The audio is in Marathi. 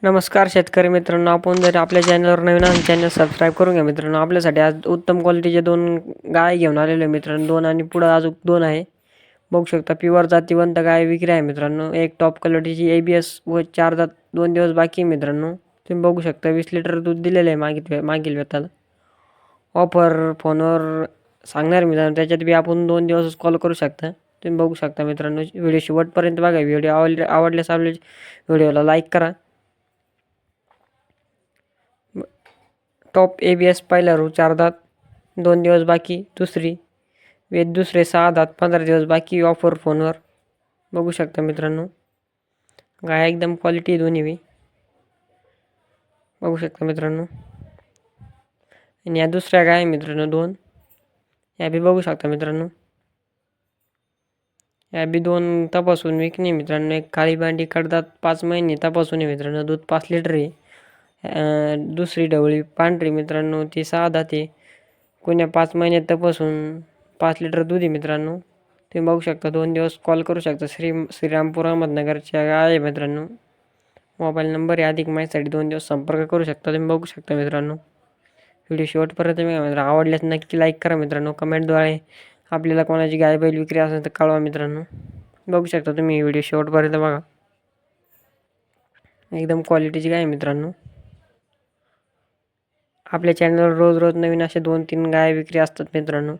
नमस्कार शेतकरी मित्रांनो, आपण जर आपल्या चॅनलवर नवीन असाल चॅनल सबस्क्राईब करून घ्या मित्रांनो. आपल्यासाठी आज उत्तम क्वालिटीचे 2 गाय घेऊन आलेलो आहे मित्रांनो. 2 आणि पुढं अजून 2 आहे. बघू शकता प्युअर जातीवंत गाय विक्री आहे मित्रांनो. एक टॉप क्वालिटीची ABS व 4 दात 2 दिवस बाकी आहे मित्रांनो. तुम्ही बघू शकता 20 लिटर दूध दिलेलं आहे मागील वेताला. ऑफर फोनवर सांगणार मित्रांनो, त्याच्यात बी आपण 2 दिवस कॉल करू शकता. तुम्ही बघू शकता मित्रांनो. व्हिडिओ शेवटपर्यंत बघा. व्हिडिओ आवडल्यास आपल्या व्हिडिओला लाईक करा. टॉप ABS पहिला रू 4 दात 2 दिवस बाकी. दुसरे 6 दात 15 दिवस बाकी. ऑफर फोनवर बघू शकता मित्रांनो. गाय एकदम क्वालिटी दोन्ही बी बघू शकता मित्रांनो. आणि या दुसऱ्या गाय मित्रांनो 2 या बी बघू शकता मित्रांनो. या बी 2 तपासून विकणे मित्रांनो. एक काळी बांडी कडदात 5 महिने तपासून आहे मित्रांनो. दूध 5 लिटर आहे. दुसरी ढवळी पांढरी मित्रांनो ती 6 दाते. कोण्या 5 महिन्यात तपासून 5 लिटर दूध आहे मित्रांनो. तुम्ही बघू शकता. 2 दिवस कॉल करू शकता. श्रीरामपूर अहमदनगरच्या गाय आहे मित्रांनो. मोबाईल नंबर आहे. अधिक माहितीसाठी 2 दिवस संपर्क करू शकता. तुम्ही बघू शकता मित्रांनो. व्हिडिओ शेवटपर्यंत मित्रांनो आवडल्यास नक्की लाईक करा मित्रांनो. कमेंटद्वारे आपल्याला कोणाची गाय बैल विक्री असेल तर कळवा मित्रांनो. बघू शकता तुम्ही व्हिडिओ शेवटपर्यंत बघा. एकदम क्वालिटीची गाय आहे मित्रांनो. आपल्या चॅनलवर रोज नवीन असे 2-3 गाय विक्री असतात मित्रांनो.